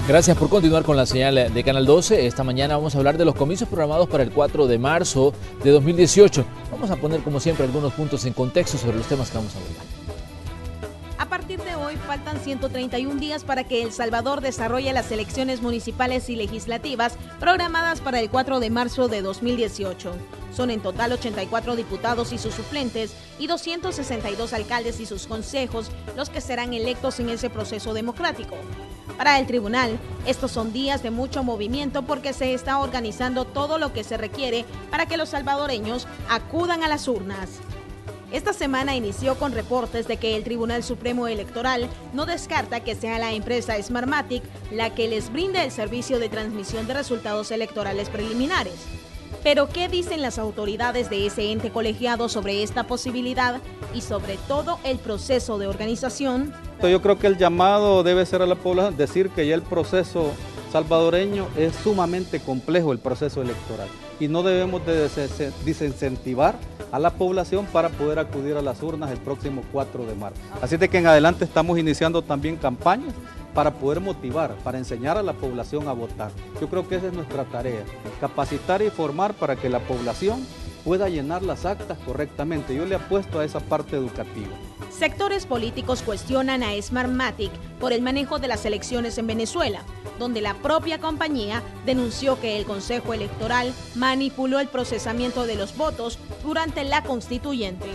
Gracias por continuar con la señal de Canal 12. Esta mañana vamos a hablar de los comicios programados para el 4 de marzo de 2018. Vamos a poner, como siempre, algunos puntos en contexto sobre los temas que vamos a abordar. A partir de hoy faltan 131 días para que El Salvador desarrolle las elecciones municipales y legislativas programadas para el 4 de marzo de 2018. Son en total 84 diputados y sus suplentes y 262 alcaldes y sus consejos los que serán electos en ese proceso democrático. Para el tribunal, estos son días de mucho movimiento porque se está organizando todo lo que se requiere para que los salvadoreños acudan a las urnas. Esta semana inició con reportes de que el Tribunal Supremo Electoral no descarta que sea la empresa Smartmatic la que les brinde el servicio de transmisión de resultados electorales preliminares. Pero, ¿qué dicen las autoridades de ese ente colegiado sobre esta posibilidad y sobre todo el proceso de organización? Yo creo que el llamado debe ser a la población, decir que ya el proceso salvadoreño es sumamente complejo, el proceso electoral, y no debemos de desincentivar a la población para poder acudir a las urnas el próximo 4 de marzo. Así de que en adelante estamos iniciando también campañas para poder motivar, para enseñar a la población a votar. Yo creo que esa es nuestra tarea, capacitar y formar para que la población pueda llenar las actas correctamente. Yo le apuesto a esa parte educativa. Sectores políticos cuestionan a Smartmatic por el manejo de las elecciones en Venezuela, donde la propia compañía denunció que el Consejo Electoral manipuló el procesamiento de los votos durante la constituyente.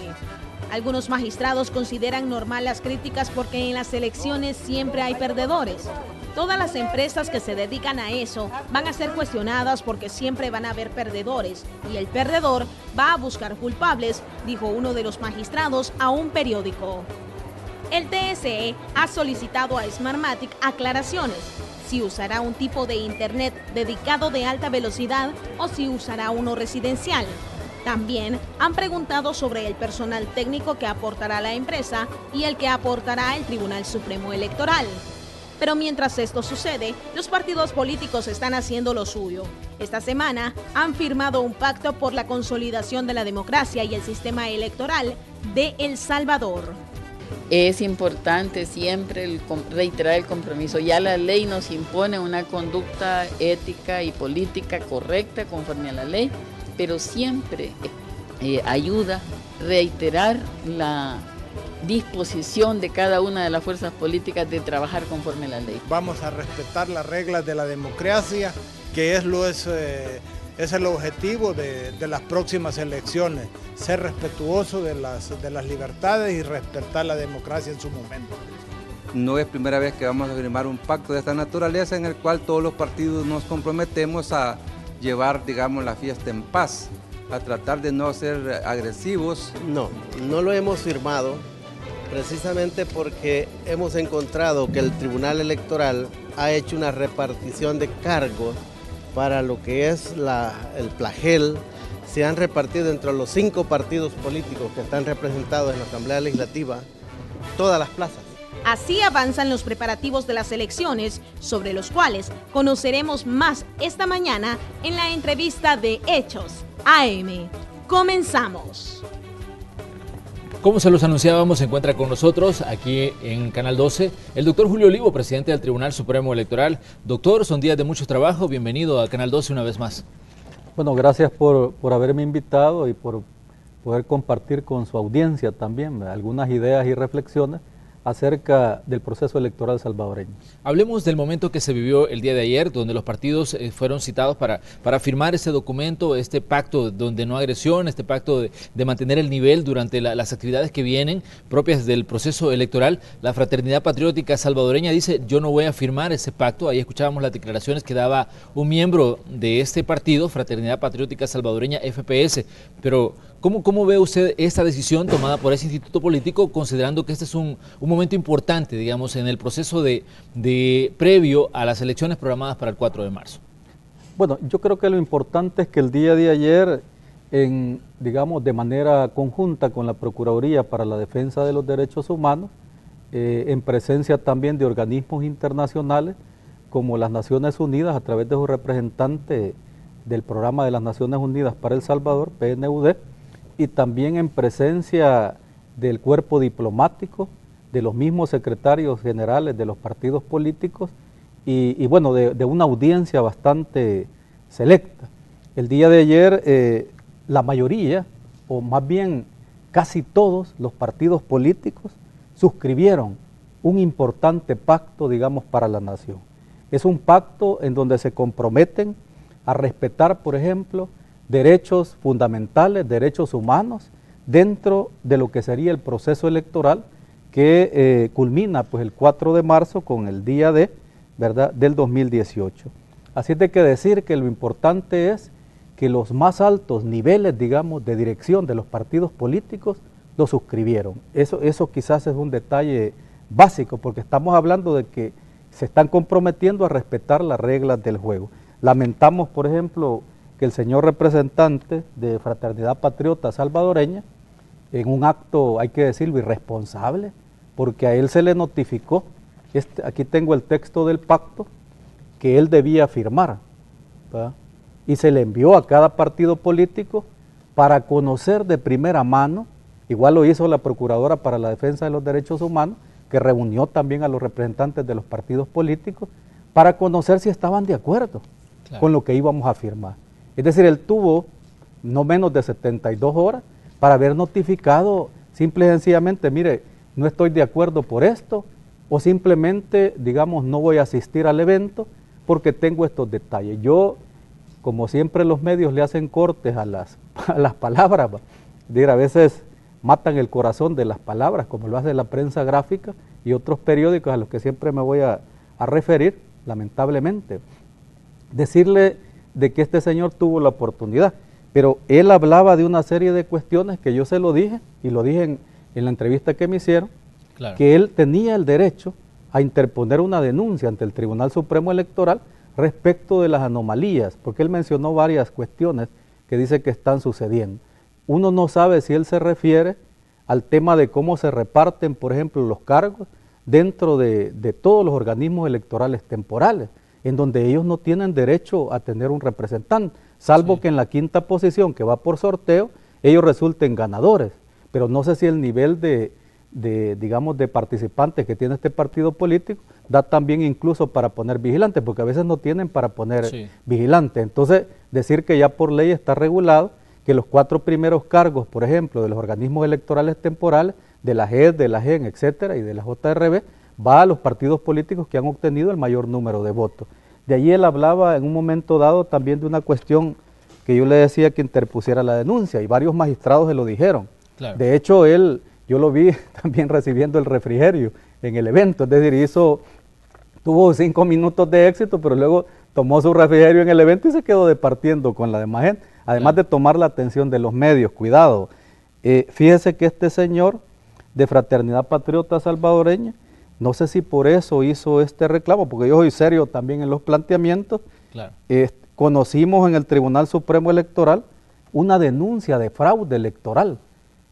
Algunos magistrados consideran normal las críticas porque en las elecciones siempre hay perdedores. Todas las empresas que se dedican a eso van a ser cuestionadas porque siempre van a haber perdedores y el perdedor va a buscar culpables, dijo uno de los magistrados a un periódico. El TSE ha solicitado a Smartmatic aclaraciones, si usará un tipo de internet dedicado de alta velocidad o si usará uno residencial. También han preguntado sobre el personal técnico que aportará la empresa y el que aportará el Tribunal Supremo Electoral. Pero mientras esto sucede, los partidos políticos están haciendo lo suyo. Esta semana han firmado un pacto por la consolidación de la democracia y el sistema electoral de El Salvador. Es importante siempre reiterar el compromiso. Ya la ley nos impone una conducta ética y política correcta conforme a la ley, pero siempre ayuda a reiterar la disposición de cada una de las fuerzas políticas de trabajar conforme a la ley. Vamos a respetar las reglas de la democracia, que es el objetivo de las próximas elecciones, ser respetuoso de las libertades y respetar la democracia en su momento. No es primera vez que vamos a firmar un pacto de esta naturaleza en el cual todos los partidos nos comprometemos a llevar, digamos, la fiesta en paz, a tratar de no ser agresivos. No lo hemos firmado precisamente porque hemos encontrado que el Tribunal Electoral ha hecho una repartición de cargos para lo que es el plagel. Se han repartido entre los 5 partidos políticos que están representados en la Asamblea Legislativa todas las plazas. Así avanzan los preparativos de las elecciones, sobre los cuales conoceremos más esta mañana en la entrevista de Hechos AM. Comenzamos. Como se los anunciábamos, se encuentra con nosotros aquí en Canal 12 el doctor Julio Olivo, presidente del Tribunal Supremo Electoral. Doctor, son días de mucho trabajo, bienvenido a Canal 12 una vez más. Bueno, gracias por haberme invitado y por poder compartir con su audiencia también algunas ideas y reflexiones acerca del proceso electoral salvadoreño. Hablemos del momento que se vivió el día de ayer, donde los partidos fueron citados para firmar este documento, este pacto donde no agresión, este pacto de mantener el nivel durante las actividades que vienen propias del proceso electoral. La Fraternidad Patriótica Salvadoreña dice, yo no voy a firmar ese pacto. Ahí escuchábamos las declaraciones que daba un miembro de este partido, Fraternidad Patriótica Salvadoreña, FPS, pero ¿cómo ve usted esta decisión tomada por ese instituto político, considerando que este es un momento importante, digamos, en el proceso previo a las elecciones programadas para el 4 de marzo? Bueno, yo creo que lo importante es que el día de ayer, digamos, de manera conjunta con la Procuraduría para la Defensa de los Derechos Humanos, en presencia también de organismos internacionales como las Naciones Unidas, a través de su representante del Programa de las Naciones Unidas para El Salvador, PNUD, y también en presencia del cuerpo diplomático, de los mismos secretarios generales de los partidos políticos y bueno, de una audiencia bastante selecta. El día de ayer la mayoría, o más bien casi todos los partidos políticos suscribieron un importante pacto, digamos, para la nación. Es un pacto en donde se comprometen a respetar, por ejemplo, derechos fundamentales, derechos humanos, dentro de lo que sería el proceso electoral que culmina pues el 4 de marzo con el día de, ¿verdad?, del 2018. Así es de que decir que lo importante es que los más altos niveles, digamos, de dirección de los partidos políticos lo suscribieron. Eso quizás es un detalle básico, porque estamos hablando de que se están comprometiendo a respetar las reglas del juego. Lamentamos, por ejemplo, que el señor representante de Fraternidad Patriota Salvadoreña, en un acto, hay que decirlo, irresponsable, porque a él se le notificó, aquí tengo el texto del pacto, que él debía firmar, ¿verdad?, y se le envió a cada partido político para conocer de primera mano, igual lo hizo la Procuradora para la Defensa de los Derechos Humanos, que reunió también a los representantes de los partidos políticos, para conocer si estaban de acuerdo con lo que íbamos a firmar. Es decir, él tuvo no menos de 72 horas para haber notificado simple y sencillamente, mire, no estoy de acuerdo por esto, o simplemente, digamos, no voy a asistir al evento porque tengo estos detalles. Yo, como siempre los medios le hacen cortes a las palabras, a veces matan el corazón de las palabras, como lo hace la prensa gráfica y otros periódicos a los que siempre me voy a referir, lamentablemente. Decirle de que este señor tuvo la oportunidad, pero él hablaba de una serie de cuestiones que yo se lo dije, y lo dije en la entrevista que me hicieron, claro, que él tenía el derecho a interponer una denuncia ante el Tribunal Supremo Electoral respecto de las anomalías, porque él mencionó varias cuestiones que dice que están sucediendo. Uno no sabe si él se refiere al tema de cómo se reparten, por ejemplo, los cargos dentro de todos los organismos electorales temporales, en donde ellos no tienen derecho a tener un representante, salvo que en la quinta posición, que va por sorteo, ellos resulten ganadores. Pero no sé si el nivel digamos, de participantes que tiene este partido político da también incluso para poner vigilantes, porque a veces no tienen para poner vigilantes. Entonces, decir que ya por ley está regulado que los 4 primeros cargos, por ejemplo, de los organismos electorales temporales, de la JED, de la GEN, etcétera, y de la JRB, va a los partidos políticos que han obtenido el mayor número de votos. De allí él hablaba en un momento dado también de una cuestión que yo le decía que interpusiera la denuncia, y varios magistrados se lo dijeron. Claro. De hecho, yo lo vi también recibiendo el refrigerio en el evento, es decir, tuvo 5 minutos de éxito, pero luego tomó su refrigerio en el evento y se quedó departiendo con la demás gente, además de tomar la atención de los medios. Cuidado, fíjese que este señor de Fraternidad Patriota Salvadoreña, no sé si por eso hizo este reclamo, porque yo soy serio también en los planteamientos. Claro. Conocimos en el Tribunal Supremo Electoral una denuncia de fraude electoral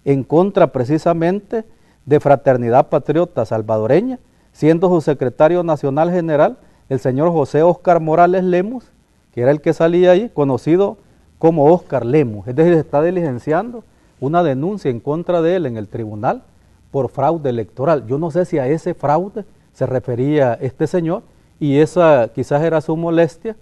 en contra precisamente de Fraternidad Patriota Salvadoreña, siendo su secretario nacional general el señor José Óscar Morales Lemus, que era el que salía ahí, conocido como Óscar Lemus. Es decir, se está diligenciando una denuncia en contra de él en el tribunal por fraude electoral. Yo no sé si a ese fraude se refería este señor, y esa quizás era su molestia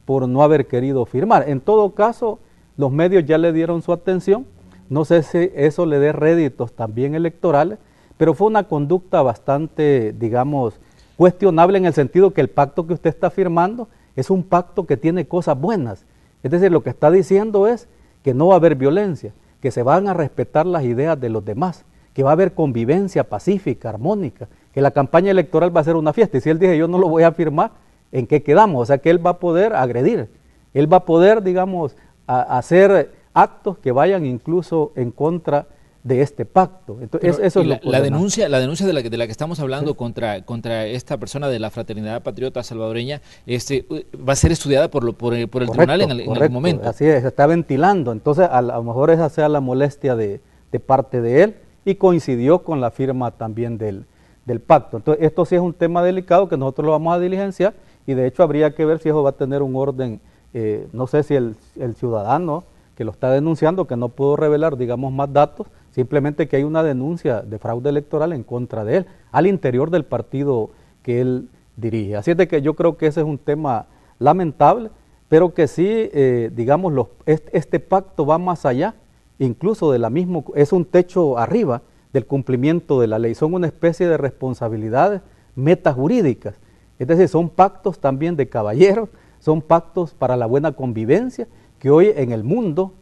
por no haber querido firmar. En todo caso, los medios ya le dieron su atención. No sé si eso le dé réditos también electorales, pero fue una conducta bastante, digamos, cuestionable, en el sentido que el pacto que usted está firmando es un pacto que tiene cosas buenas. Es decir, lo que está diciendo es que no va a haber violencia, que se van a respetar las ideas de los demás, que va a haber convivencia pacífica, armónica, que la campaña electoral va a ser una fiesta. Y si él dice yo no lo voy a firmar, ¿en qué quedamos? O sea que él va a poder agredir, él va a poder, digamos, hacer actos que vayan incluso en contra de este pacto. Entonces, eso es la denuncia de la que estamos hablando, sí, contra esta persona de la Fraternidad Patriota Salvadoreña, va a ser estudiada por el tribunal en algún momento. Así es, se está ventilando. Entonces, a lo mejor esa sea la molestia de parte de él, y coincidió con la firma también del pacto. Entonces, esto sí es un tema delicado que nosotros lo vamos a diligenciar, y de hecho habría que ver si eso va a tener un orden, no sé si el ciudadano que lo está denunciando, que no puedo revelar, digamos, más datos, simplemente que hay una denuncia de fraude electoral en contra de él, al interior del partido que él dirige. Así es de que yo creo que ese es un tema lamentable, pero que sí, digamos, este pacto va más allá, incluso de la misma, es un techo arriba del cumplimiento de la ley, son una especie de responsabilidades metajurídicas, es decir, son pactos también de caballeros, son pactos para la buena convivencia, que hoy en el mundo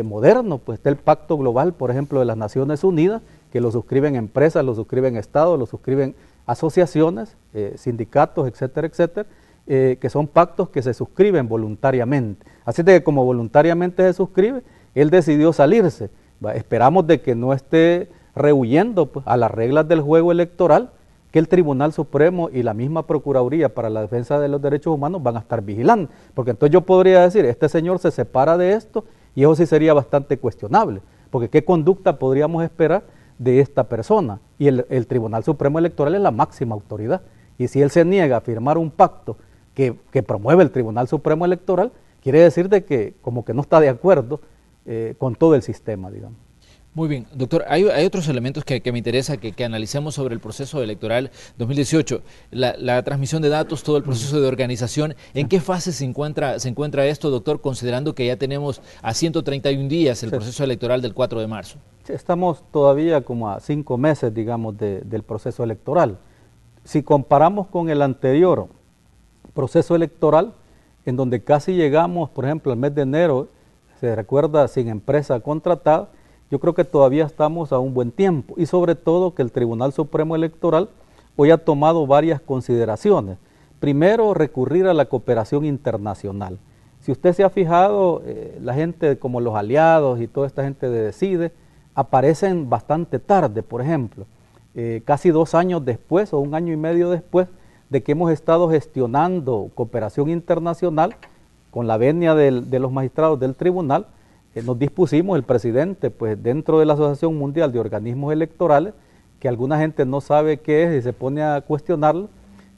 moderno, pues está el pacto global, por ejemplo, de las Naciones Unidas, que lo suscriben empresas, lo suscriben estados, lo suscriben asociaciones, sindicatos, etcétera, etcétera, que son pactos que se suscriben voluntariamente. Así de que como voluntariamente se suscribe, él decidió salirse. Esperamos de que no esté rehuyendo pues, a las reglas del juego electoral, que el Tribunal Supremo y la misma Procuraduría para la Defensa de los Derechos Humanos van a estar vigilando. Porque entonces yo podría decir, este señor se separa de esto y eso sí sería bastante cuestionable. Porque ¿qué conducta podríamos esperar de esta persona? Y el Tribunal Supremo Electoral es la máxima autoridad. Y si él se niega a firmar un pacto que promueve el Tribunal Supremo Electoral, quiere decir de que como que no está de acuerdo con todo el sistema, digamos. Muy bien, doctor, hay otros elementos que me interesa que analicemos sobre el proceso electoral 2018, la transmisión de datos, todo el proceso de organización. ¿En qué fase se encuentra esto, doctor, considerando que ya tenemos a 131 días el proceso electoral del 4 de marzo? Sí, estamos todavía como a 5 meses, digamos, del proceso electoral. Si comparamos con el anterior proceso electoral, en donde casi llegamos, por ejemplo, el mes de enero, se recuerda, sin empresa contratada, yo creo que todavía estamos a un buen tiempo y sobre todo que el Tribunal Supremo Electoral hoy ha tomado varias consideraciones. Primero, recurrir a la cooperación internacional. Si usted se ha fijado, la gente como los aliados y toda esta gente de Decide aparecen bastante tarde, por ejemplo, casi 2 años después o 1 año y medio después de que hemos estado gestionando cooperación internacional con la venia de los magistrados del tribunal. Nos dispusimos, el presidente, pues dentro de la Asociación Mundial de Organismos Electorales, que alguna gente no sabe qué es y se pone a cuestionarlo,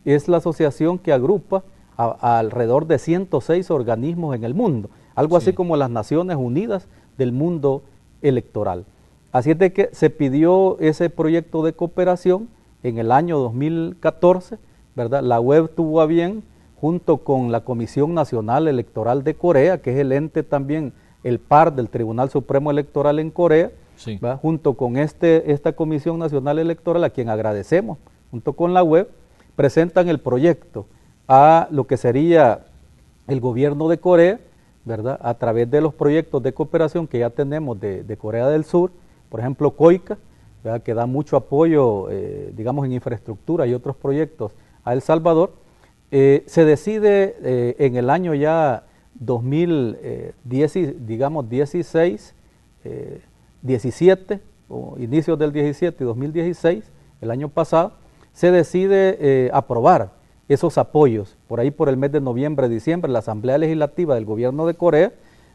es la asociación que agrupa a alrededor de 106 organismos en el mundo, algo así como las Naciones Unidas del mundo electoral. Así es de que se pidió ese proyecto de cooperación en el año 2014, ¿verdad? La web tuvo a bien, junto con la Comisión Nacional Electoral de Corea, que es el ente también, el par del Tribunal Supremo Electoral en Corea, sí, junto con esta Comisión Nacional Electoral, a quien agradecemos, junto con la web, presentan el proyecto a lo que sería el gobierno de Corea, ¿verdad? A través de los proyectos de cooperación que ya tenemos de Corea del Sur, por ejemplo COICA, ¿verdad? Que da mucho apoyo, digamos, en infraestructura y otros proyectos a El Salvador. Se decide en el año ya 2016, 17, o inicios del 17 y 2016, el año pasado, se decide aprobar esos apoyos. Por ahí por el mes de noviembre, diciembre, la Asamblea Legislativa del Gobierno de Corea,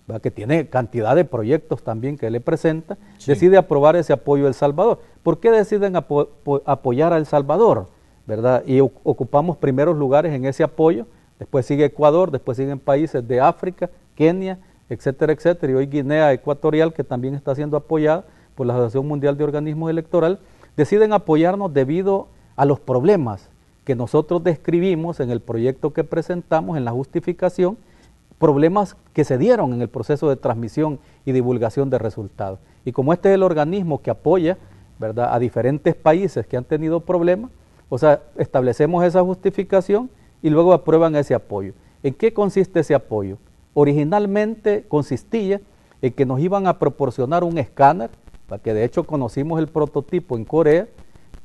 ¿verdad? Que tiene cantidad de proyectos también que le presenta, sí, decide aprobar ese apoyo a El Salvador. ¿Por qué deciden apoyar a El Salvador? ¿Verdad? Y ocupamos primeros lugares en ese apoyo. Después sigue Ecuador, después siguen países de África, Kenia, etcétera, etcétera, y hoy Guinea Ecuatorial, que también está siendo apoyada por la Asociación Mundial de Organismos Electorales, deciden apoyarnos debido a los problemas que nosotros describimos en el proyecto que presentamos, en la justificación, problemas que se dieron en el proceso de transmisión y divulgación de resultados. Y como este es el organismo que apoya, ¿verdad?, a diferentes países que han tenido problemas, o sea, establecemos esa justificación y luego aprueban ese apoyo. ¿En qué consiste ese apoyo? Originalmente consistía en que nos iban a proporcionar un escáner, que de hecho conocimos el prototipo en Corea,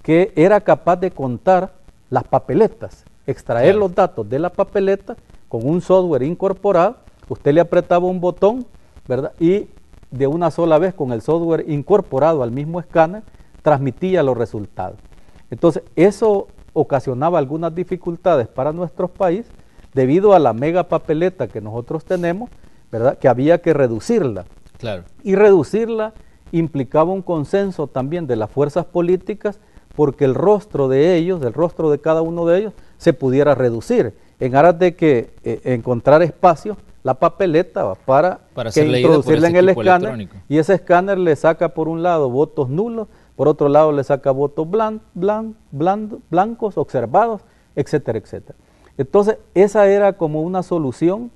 que era capaz de contar las papeletas, extraer los datos de la papeleta con un software incorporado. Usted le apretaba un botón, ¿verdad? Y de una sola vez con el software incorporado al mismo escáner, transmitía los resultados. Entonces, eso ocasionaba algunas dificultades para nuestros países debido a la mega papeleta que nosotros tenemos, ¿verdad?, que había que reducirla. Claro. Y reducirla implicaba un consenso también de las fuerzas políticas porque el rostro de ellos, el rostro de cada uno de ellos, se pudiera reducir en aras de que encontrar espacio, la papeleta para que introducirla en el escáner, y ese escáner le saca por un lado votos nulos, por otro lado le saca votos blancos observados etcétera, etcétera. Entonces, esa era como una solución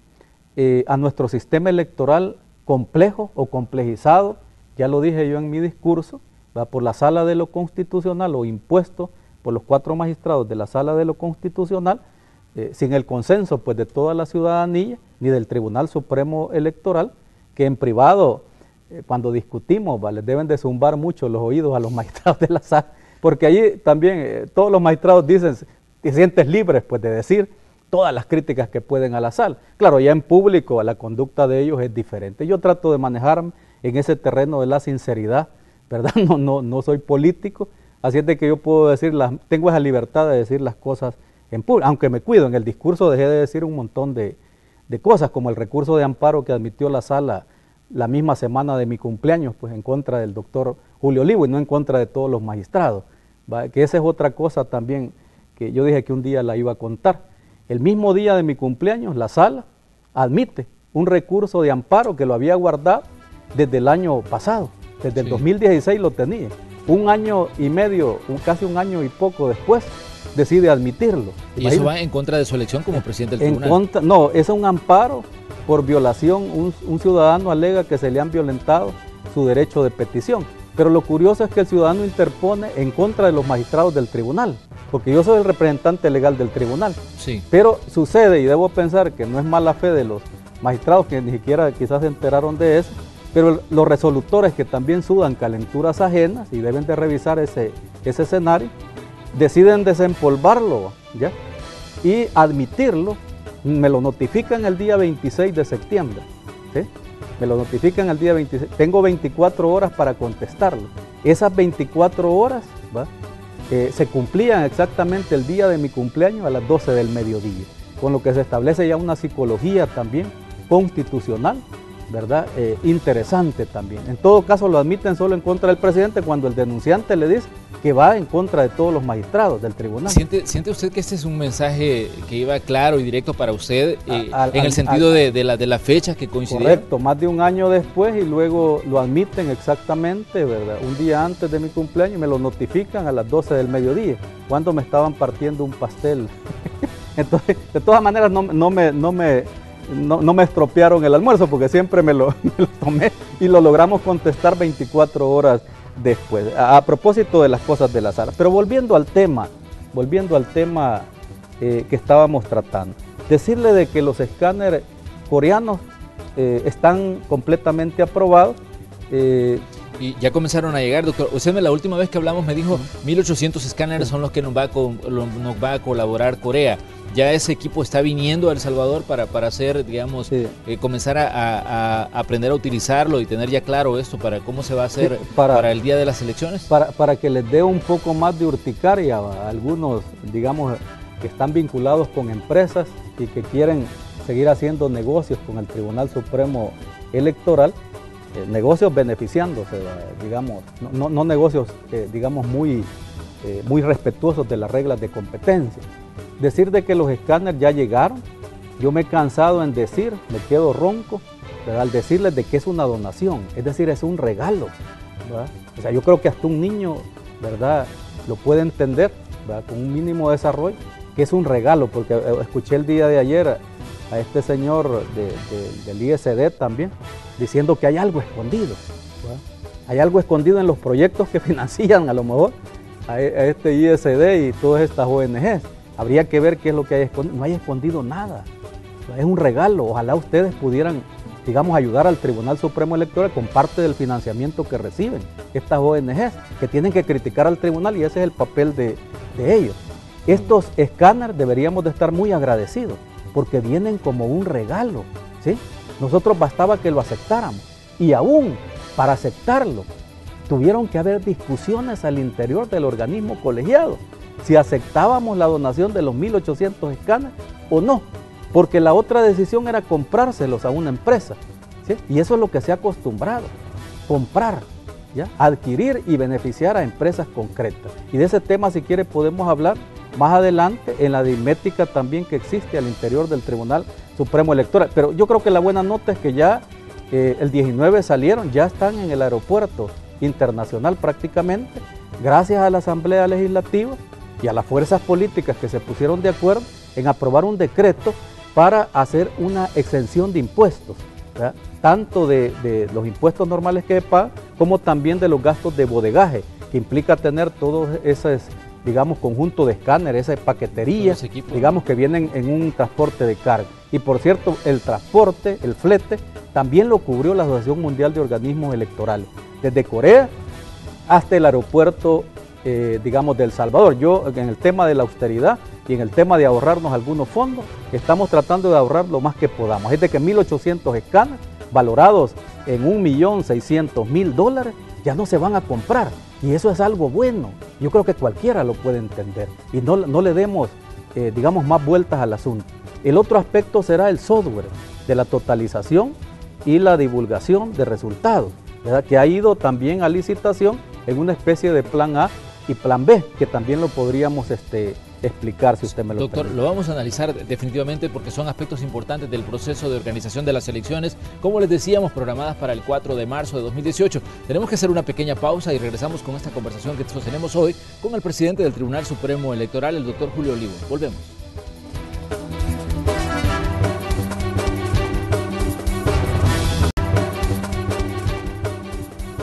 a nuestro sistema electoral complejo o complejizado, ya lo dije yo en mi discurso, por la Sala de lo Constitucional o impuesto por los 4 magistrados de la Sala de lo Constitucional, sin el consenso pues de toda la ciudadanía, ni del Tribunal Supremo Electoral, que en privado, cuando discutimos, les deben de zumbar mucho los oídos a los magistrados de la Sala, porque allí también todos los magistrados dicen, te sientes libres pues de decir todas las críticas que pueden a la Sala. Claro, ya en público la conducta de ellos es diferente. Yo trato de manejarme en ese terreno de la sinceridad, ¿verdad? No soy político, así es de que yo puedo decir, tengo esa libertad de decir las cosas en público, aunque me cuido. En el discurso dejé de decir un montón de cosas, como el recurso de amparo que admitió la Sala la misma semana de mi cumpleaños, pues en contra del doctor Julio Olivo y no en contra de todos los magistrados, ¿va? Que esa es otra cosa también que yo dije que un día la iba a contar. El mismo día de mi cumpleaños, la Sala admite un recurso de amparo que lo había guardado desde el año pasado, desde el 2016 lo tenía. Un año y medio, casi un año y poco después, decide admitirlo. ¿Y eso va en contra de su elección como presidente del tribunal? No, es un amparo por violación. Un ciudadano alega que se le han violentado su derecho de petición. Pero lo curioso es que el ciudadano interpone en contra de los magistrados del tribunal, porque yo soy el representante legal del tribunal. Sí. Pero sucede, y debo pensar que no es mala fe de los magistrados que ni siquiera quizás se enteraron de eso, pero los resolutores que también sudan calenturas ajenas y deben de revisar ese escenario, deciden desempolvarlo, ¿ya? Y admitirlo. Me lo notifican el día 26 de septiembre, ¿sí? Me lo notifican el día 26, tengo 24 horas para contestarlo. Esas 24 horas, ¿va? Se cumplían exactamente el día de mi cumpleaños a las 12 del mediodía, con lo que se establece ya una psicología también constitucional, ¿verdad? Interesante también. En todo caso lo admiten solo en contra del presidente cuando el denunciante le dice que va en contra de todos los magistrados del tribunal. ¿Siente usted que este es un mensaje que iba claro y directo para usted en el sentido de la fecha que coincidía? Correcto, más de un año después y luego lo admiten exactamente, ¿verdad? Un día antes de mi cumpleaños me lo notifican a las 12 del mediodía, cuando me estaban partiendo un pastel. Entonces, de todas maneras no me estropearon el almuerzo porque siempre me lo tomé y lo logramos contestar 24 horas después, a propósito de las cosas de la Sala. Pero volviendo al tema que estábamos tratando, decirle de que los escáneres coreanos están completamente aprobados. Y ya comenzaron a llegar, doctor. Usted la última vez que hablamos me dijo 1.800 escáneres son los que nos va a colaborar Corea. Ya ese equipo está viniendo a El Salvador para hacer, digamos, comenzar a aprender a utilizarlo y tener ya claro esto para cómo se va a hacer para el día de las elecciones. Para que les dé un poco más de urticaria a algunos, digamos, que están vinculados con empresas y que quieren seguir haciendo negocios con el Tribunal Supremo Electoral. Negocios beneficiándose, digamos, no negocios, digamos, muy respetuosos de las reglas de competencia. Decir de que los escáneres ya llegaron, yo me he cansado en decir, me quedo ronco, ¿verdad? Al decirles de que es una donación, es decir, es un regalo, ¿verdad? O sea, yo creo que hasta un niño, ¿verdad?, lo puede entender, ¿verdad?, con un mínimo desarrollo, que es un regalo, porque escuché el día de ayer a este señor del ISD también, diciendo que hay algo escondido, ¿verdad? Hay algo escondido en los proyectos que financian a lo mejor a este ISD y todas estas ONGs. Habría que ver qué es lo que hay escondido. No hay escondido nada, es un regalo. Ojalá ustedes pudieran, digamos, ayudar al Tribunal Supremo Electoral con parte del financiamiento que reciben estas ONGs, que tienen que criticar al tribunal y ese es el papel de ellos. Estos escáneres deberíamos de estar muy agradecidos, porque vienen como un regalo, ¿sí? Nosotros bastaba que lo aceptáramos y aún para aceptarlo tuvieron que haber discusiones al interior del organismo colegiado si aceptábamos la donación de los 1.800 escáneres o no, porque la otra decisión era comprárselos a una empresa, ¿sí? Y eso es lo que se ha acostumbrado, comprar, ¿ya?, adquirir y beneficiar a empresas concretas. Y de ese tema, si quiere, podemos hablar más adelante en la aritmética también que existe al interior del Tribunal Supremo Electoral. Pero yo creo que la buena nota es que ya el 19 salieron, ya están en el aeropuerto internacional prácticamente, gracias a la Asamblea Legislativa, y a las fuerzas políticas que se pusieron de acuerdo en aprobar un decreto para hacer una exención de impuestos, ¿verdad? Tanto de los impuestos normales que pagan, como también de los gastos de bodegaje, que implica tener todos esos, digamos, conjunto de escáneres, esa paquetería, digamos, que vienen en un transporte de carga. Y por cierto, el transporte, el flete, también lo cubrió la Asociación Mundial de Organismos Electorales, desde Corea hasta el aeropuerto, digamos, de El Salvador. Yo, en el tema de la austeridad y en el tema de ahorrarnos algunos fondos, estamos tratando de ahorrar lo más que podamos. Es de que 1.800 escáneres, valorados en $1.600.000, ya no se van a comprar. Y eso es algo bueno. Yo creo que cualquiera lo puede entender. Y no le demos, digamos, más vueltas al asunto. El otro aspecto será el software de la totalización y la divulgación de resultados, ¿verdad? Que ha ido también a licitación en una especie de plan A y plan B, que también lo podríamos explicar, si usted me lo Doctor, permite. lo vamos a analizar definitivamente porque son aspectos importantes del proceso de organización de las elecciones, como les decíamos, programadas para el 4 de marzo de 2018. Tenemos que hacer una pequeña pausa y regresamos con esta conversación que sostenemos hoy con el presidente del Tribunal Supremo Electoral, el doctor Julio Olivo. Volvemos.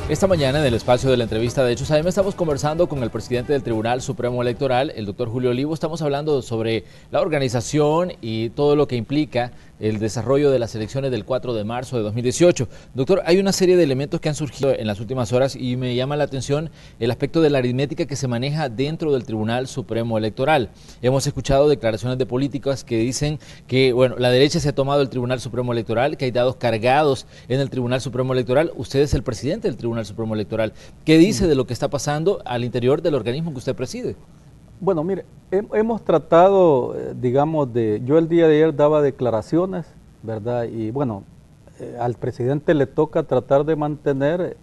Esta mañana en el espacio de la entrevista de Hechos AM estamos conversando con el presidente del Tribunal Supremo Electoral, el doctor Julio Olivo. Estamos hablando sobre la organización y todo lo que implica el desarrollo de las elecciones del 4 de marzo de 2018. Doctor, hay una serie de elementos que han surgido en las últimas horas y me llama la atención el aspecto de la aritmética que se maneja dentro del Tribunal Supremo Electoral. Hemos escuchado declaraciones de políticos que dicen que, bueno, la derecha se ha tomado el Tribunal Supremo Electoral, que hay dados cargados en el Tribunal Supremo Electoral. Usted es el presidente del Tribunal Supremo Electoral. ¿Qué dice de lo que está pasando al interior del organismo que usted preside? Bueno, mire, hemos tratado, digamos, yo el día de ayer daba declaraciones, ¿verdad? Y bueno, al presidente le toca tratar de mantener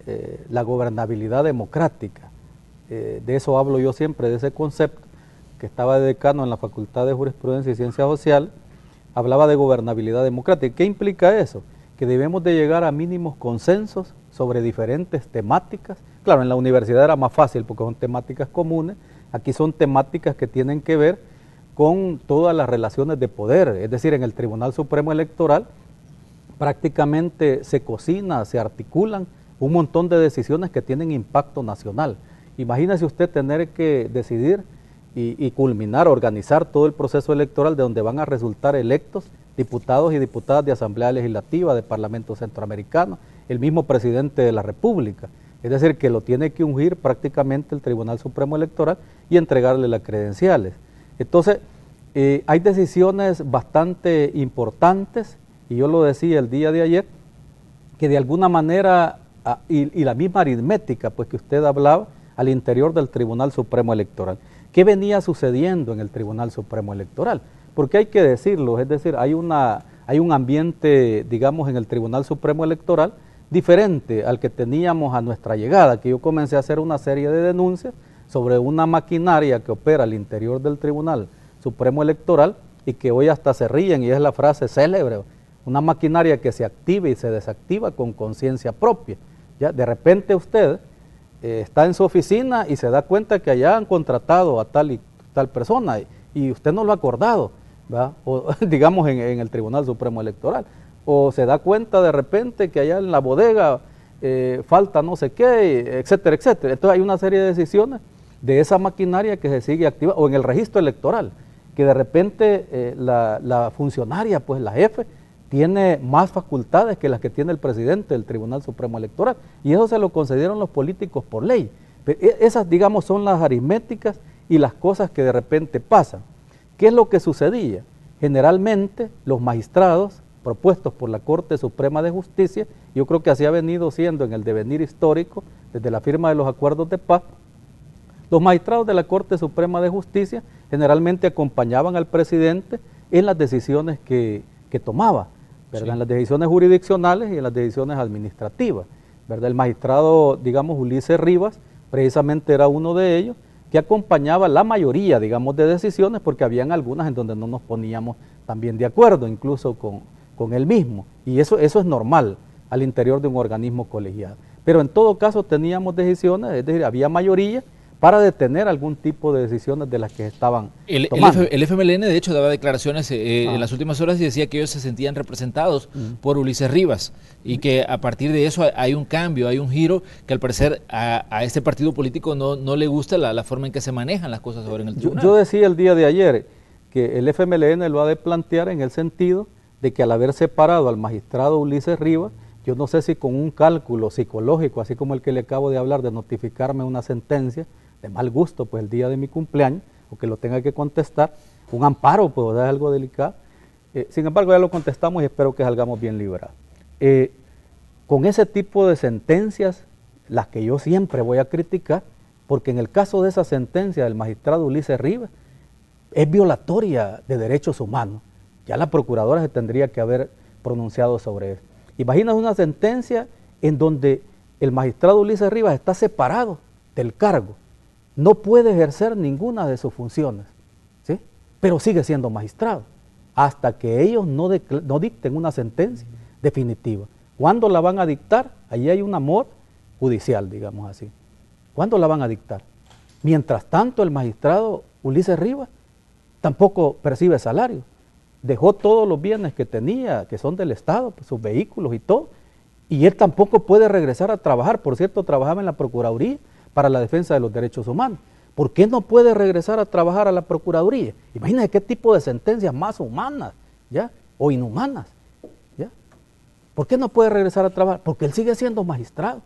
la gobernabilidad democrática. De eso hablo yo siempre, de ese concepto, que estaba de decano en la Facultad de Jurisprudencia y Ciencias Sociales, hablaba de gobernabilidad democrática. ¿Qué implica eso? Que debemos de llegar a mínimos consensos sobre diferentes temáticas. Claro, en la universidad era más fácil porque son temáticas comunes. Aquí son temáticas que tienen que ver con todas las relaciones de poder, es decir, en el Tribunal Supremo Electoral prácticamente se cocina, se articulan un montón de decisiones que tienen impacto nacional. Imagínese usted tener que decidir y culminar, organizar todo el proceso electoral de donde van a resultar electos diputados y diputadas de Asamblea Legislativa, de Parlamento Centroamericano, el mismo presidente de la República. Es decir, que lo tiene que ungir prácticamente el Tribunal Supremo Electoral y entregarle las credenciales. Entonces, hay decisiones bastante importantes, y yo lo decía el día de ayer, que de alguna manera, y la misma aritmética pues, que usted hablaba, al interior del Tribunal Supremo Electoral. ¿Qué venía sucediendo en el Tribunal Supremo Electoral? Porque hay que decirlo, es decir, hay un ambiente, digamos, en el Tribunal Supremo Electoral, diferente al que teníamos a nuestra llegada, que yo comencé a hacer una serie de denuncias sobre una maquinaria que opera al interior del Tribunal Supremo Electoral y que hoy hasta se ríen y es la frase célebre, una maquinaria que se activa y se desactiva con conciencia propia. ¿Ya? De repente usted está en su oficina y se da cuenta que allá han contratado a tal y tal persona y usted no lo ha acordado, ¿verdad? O digamos en el Tribunal Supremo Electoral. O se da cuenta de repente que allá en la bodega falta no sé qué, etcétera, etcétera. Entonces hay una serie de decisiones de esa maquinaria que se sigue activa, o en el registro electoral, que de repente la funcionaria, pues la jefe, tiene más facultades que las que tiene el presidente del Tribunal Supremo Electoral, y eso se lo concedieron los políticos por ley. Esas, digamos, son las aritméticas y las cosas que de repente pasan. ¿Qué es lo que sucedía? Generalmente los magistrados propuestos por la Corte Suprema de Justicia, yo creo que así ha venido siendo en el devenir histórico, desde la firma de los acuerdos de paz, los magistrados de la Corte Suprema de Justicia generalmente acompañaban al presidente en las decisiones que tomaba, ¿verdad? Sí. En las decisiones jurisdiccionales y en las decisiones administrativas, ¿verdad? El magistrado, digamos, Ulises Rivas, precisamente era uno de ellos, que acompañaba la mayoría, digamos, de decisiones, porque habían algunas en donde no nos poníamos también de acuerdo, incluso con él mismo, y eso es normal al interior de un organismo colegiado. Pero en todo caso teníamos decisiones, es decir, había mayoría, para detener algún tipo de decisiones de las que estaban tomando. El FMLN, de hecho, daba declaraciones en las últimas horas y decía que ellos se sentían representados por Ulises Rivas y que a partir de eso hay un cambio, hay un giro que al parecer a este partido político no le gusta la forma en que se manejan las cosas ahora en el tribunal. Yo decía el día de ayer que el FMLN lo ha de plantear en el sentido de que al haber separado al magistrado Ulises Rivas, yo no sé si con un cálculo psicológico, así como el que le acabo de hablar, de notificarme una sentencia de mal gusto, pues el día de mi cumpleaños, o que lo tenga que contestar, un amparo, pues es algo delicado. Sin embargo, ya lo contestamos y espero que salgamos bien librados. Con ese tipo de sentencias, las que yo siempre voy a criticar, porque en el caso de esa sentencia del magistrado Ulises Rivas, es violatoria de derechos humanos. Ya la procuradora se tendría que haber pronunciado sobre eso. Imagina una sentencia en donde el magistrado Ulises Rivas está separado del cargo, no puede ejercer ninguna de sus funciones, ¿sí? Pero sigue siendo magistrado, hasta que ellos no dicten una sentencia definitiva. ¿Cuándo la van a dictar? Allí hay un amor judicial, digamos así. ¿Cuándo la van a dictar? Mientras tanto, el magistrado Ulises Rivas tampoco percibe salario. Dejó todos los bienes que tenía, que son del Estado, pues, sus vehículos y todo, y él tampoco puede regresar a trabajar. Por cierto, trabajaba en la Procuraduría para la defensa de los derechos humanos. ¿Por qué no puede regresar a trabajar a la Procuraduría? Imagínense qué tipo de sentencias más humanas, ¿ya? O inhumanas, ¿ya? ¿Por qué no puede regresar a trabajar? Porque él sigue siendo magistrado.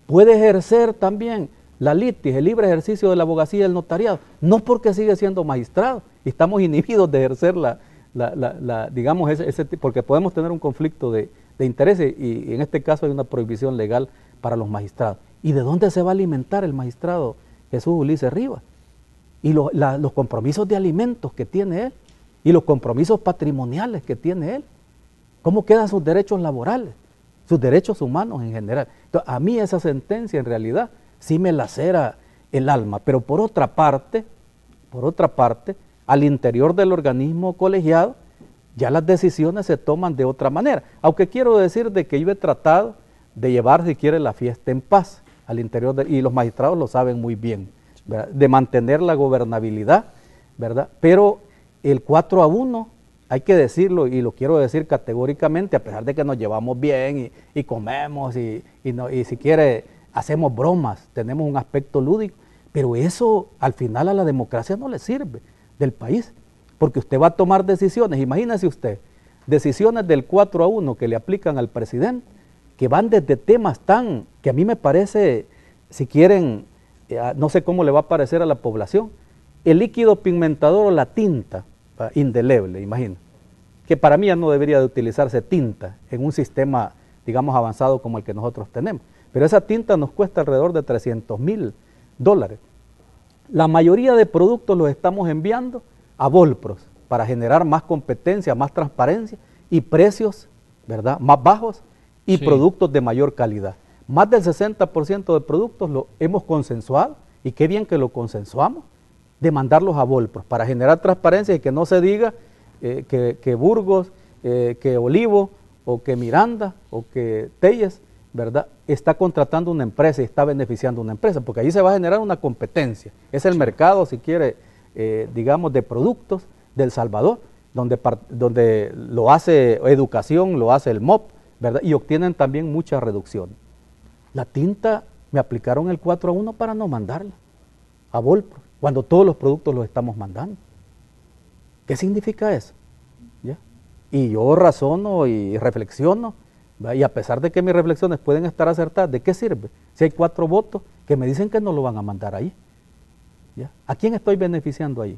Puede ejercer también la litis, el libre ejercicio de la abogacía y el notariado, no porque sigue siendo magistrado, y estamos inhibidos de ejercer digamos, porque podemos tener un conflicto de intereses y en este caso hay una prohibición legal para los magistrados. ¿Y de dónde se va a alimentar el magistrado Jesús Ulises Rivas? Y los compromisos de alimentos que tiene él, y los compromisos patrimoniales que tiene él. ¿Cómo quedan sus derechos laborales, sus derechos humanos en general? Entonces, a mí esa sentencia en realidad sí me lacera el alma, pero por otra parte, al interior del organismo colegiado, ya las decisiones se toman de otra manera. Aunque quiero decir de que yo he tratado de llevar, si quiere, la fiesta en paz al interior, y los magistrados lo saben muy bien, ¿verdad? De mantener la gobernabilidad, ¿verdad? Pero el 4-1, hay que decirlo, y lo quiero decir categóricamente, a pesar de que nos llevamos bien y comemos y si quiere hacemos bromas, tenemos un aspecto lúdico, pero eso al final a la democracia no le sirve del país, porque usted va a tomar decisiones, imagínese usted, decisiones del 4-1 que le aplican al presidente, que van desde temas que a mí me parece, si quieren, no sé cómo le va a parecer a la población, el líquido pigmentador o la tinta indeleble, imagina, que para mí ya no debería de utilizarse tinta en un sistema, digamos, avanzado como el que nosotros tenemos, pero esa tinta nos cuesta alrededor de $300,000. La mayoría de productos los estamos enviando a Volpros para generar más competencia, más transparencia y precios, ¿verdad?, más bajos y productos de mayor calidad. Más del 60% de productos lo hemos consensuado, y qué bien que lo consensuamos, de mandarlos a Volpros para generar transparencia y que no se diga que Burgos, que Olivo, o que Miranda, o que Telles, ¿verdad?, está contratando una empresa y está beneficiando a una empresa, porque allí se va a generar una competencia. Es el mercado, si quiere, digamos, de productos del Salvador, donde lo hace educación, lo hace el MOP, ¿verdad?, y obtienen también mucha reducción. La tinta me aplicaron el 4-1 para no mandarla a Volpros, cuando todos los productos los estamos mandando. ¿Qué significa eso? ¿Ya? Y yo razono y reflexiono, ¿verdad?, y a pesar de que mis reflexiones pueden estar acertadas, ¿de qué sirve? Si hay 4 votos que me dicen que no lo van a mandar ahí. ¿Ya? ¿A quién estoy beneficiando ahí?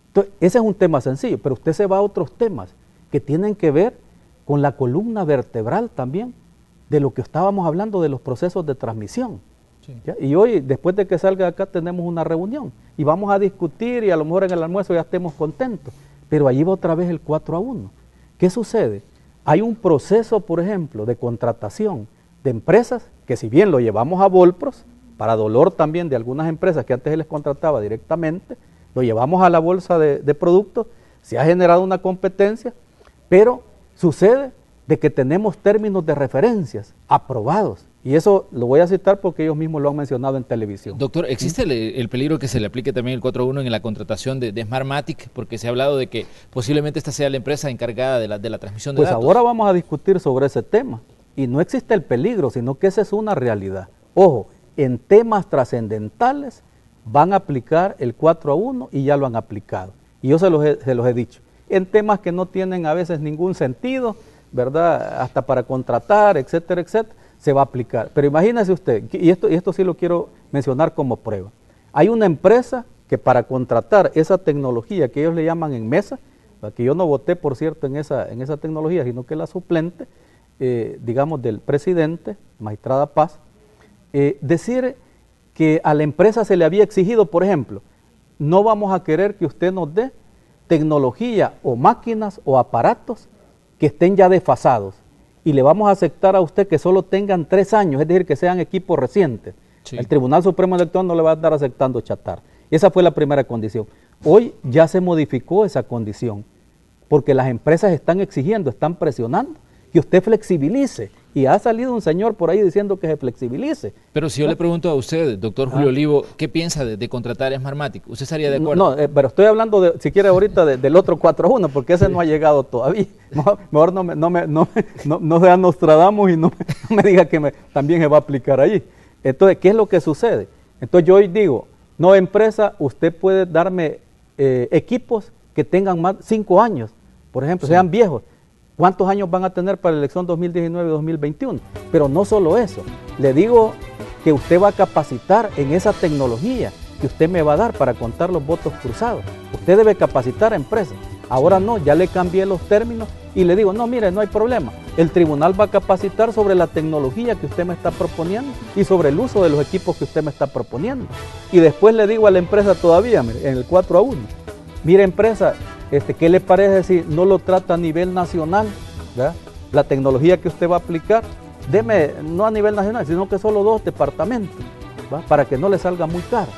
Entonces, ese es un tema sencillo, pero usted se va a otros temas que tienen que ver con la columna vertebral también de lo que estábamos hablando de los procesos de transmisión. Sí. Y hoy, después de que salga de acá, tenemos una reunión y vamos a discutir y a lo mejor en el almuerzo ya estemos contentos, pero allí va otra vez el 4-1. ¿Qué sucede? Hay un proceso, por ejemplo, de contratación de empresas que, si bien lo llevamos a Volpros, para dolor también de algunas empresas que antes se les contrataba directamente, lo llevamos a la bolsa de productos, se ha generado una competencia, pero sucede de que tenemos términos de referencias aprobados Y eso lo voy a citar porque ellos mismos lo han mencionado en televisión. Doctor, ¿existe el peligro que se le aplique también el 4.1 en la contratación de Smartmatic? Porque se ha hablado de que posiblemente esta sea la empresa encargada de la transmisión de datos. Pues ahora vamos a discutir sobre ese tema. Y no existe el peligro, sino que esa es una realidad. Ojo, en temas trascendentales van a aplicar el 4.1 y ya lo han aplicado. Y yo se los he dicho. En temas que no tienen a veces ningún sentido, ¿verdad? Hasta para contratar, etcétera, etcétera, se va a aplicar. Pero imagínese usted, y esto sí lo quiero mencionar como prueba. Hay una empresa que para contratar esa tecnología que ellos le llaman en mesa, que yo no voté, por cierto, en esa tecnología, sino que la suplente, digamos, del presidente, magistrada Paz, decir que a la empresa se le había exigido, por ejemplo, no vamos a querer que usted nos dé tecnología o máquinas o aparatos que estén ya desfasados, y le vamos a aceptar a usted que solo tengan 3 años, es decir, que sean equipos recientes. Sí. El Tribunal Supremo Electoral no le va a estar aceptando chatarra. Esa fue la primera condición. Hoy ya se modificó esa condición, porque las empresas están exigiendo, están presionando que usted flexibilice, y ha salido un señor por ahí diciendo que se flexibilice. Pero si yo le pregunto a usted, doctor Julio Olivo, ¿qué piensa de contratar a Smartmatic? ¿Usted estaría de acuerdo? No, pero estoy hablando, si quiere ahorita, del otro 4.1, porque ese no ha llegado todavía. Mejor no sea Nostradamus y no me diga que también se va a aplicar allí. Entonces, ¿qué es lo que sucede? Entonces yo hoy digo, no, empresa, usted puede darme equipos que tengan más 5 años, por ejemplo, sean viejos. ¿Cuántos años van a tener para la elección 2019-2021? Pero no solo eso, le digo que usted va a capacitar en esa tecnología que usted me va a dar para contar los votos cruzados. Usted debe capacitar a empresas. Ahora no, ya le cambié los términos y le digo, no, mire, no hay problema. El tribunal va a capacitar sobre la tecnología que usted me está proponiendo y sobre el uso de los equipos que usted me está proponiendo. Y después le digo a la empresa todavía, mire, en el 4.1, mire empresa, ¿qué le parece si no lo trata a nivel nacional? ¿Verdad? La tecnología que usted va a aplicar, deme, no a nivel nacional, sino que solo 2 departamentos, ¿va? Para que no le salga muy caro.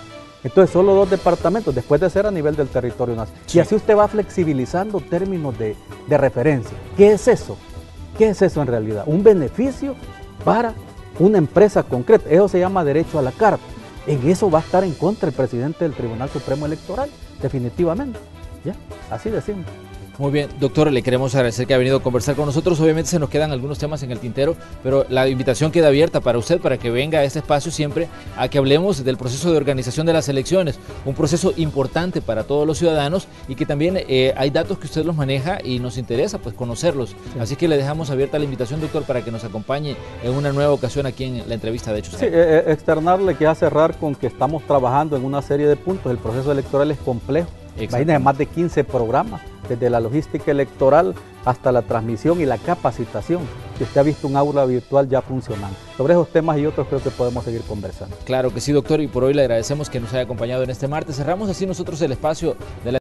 Entonces solo 2 departamentos, después de ser a nivel del territorio nacional. Sí. Y así usted va flexibilizando términos de referencia. ¿Qué es eso? ¿Qué es eso en realidad? Un beneficio para una empresa concreta. Eso se llama derecho a la carta. En eso va a estar en contra el presidente del Tribunal Supremo Electoral, definitivamente. ¿Ya? Así de simple. Muy bien, doctor, le queremos agradecer que ha venido a conversar con nosotros. Obviamente se nos quedan algunos temas en el tintero, pero la invitación queda abierta para usted, para que venga a este espacio siempre a que hablemos del proceso de organización de las elecciones, un proceso importante para todos los ciudadanos y que también hay datos que usted los maneja y nos interesa pues conocerlos. Sí. Así que le dejamos abierta la invitación, doctor, para que nos acompañe en una nueva ocasión aquí en la entrevista de Hechos. Sí, externarle que a cerrar con que estamos trabajando en una serie de puntos. El proceso electoral es complejo. Imagínense, más de 15 programas, desde la logística electoral hasta la transmisión y la capacitación. Si usted ha visto un aula virtual ya funcionando. Sobre esos temas y otros creo que podemos seguir conversando. Claro que sí, doctor, y por hoy le agradecemos que nos haya acompañado en este martes. Cerramos así nosotros el espacio de la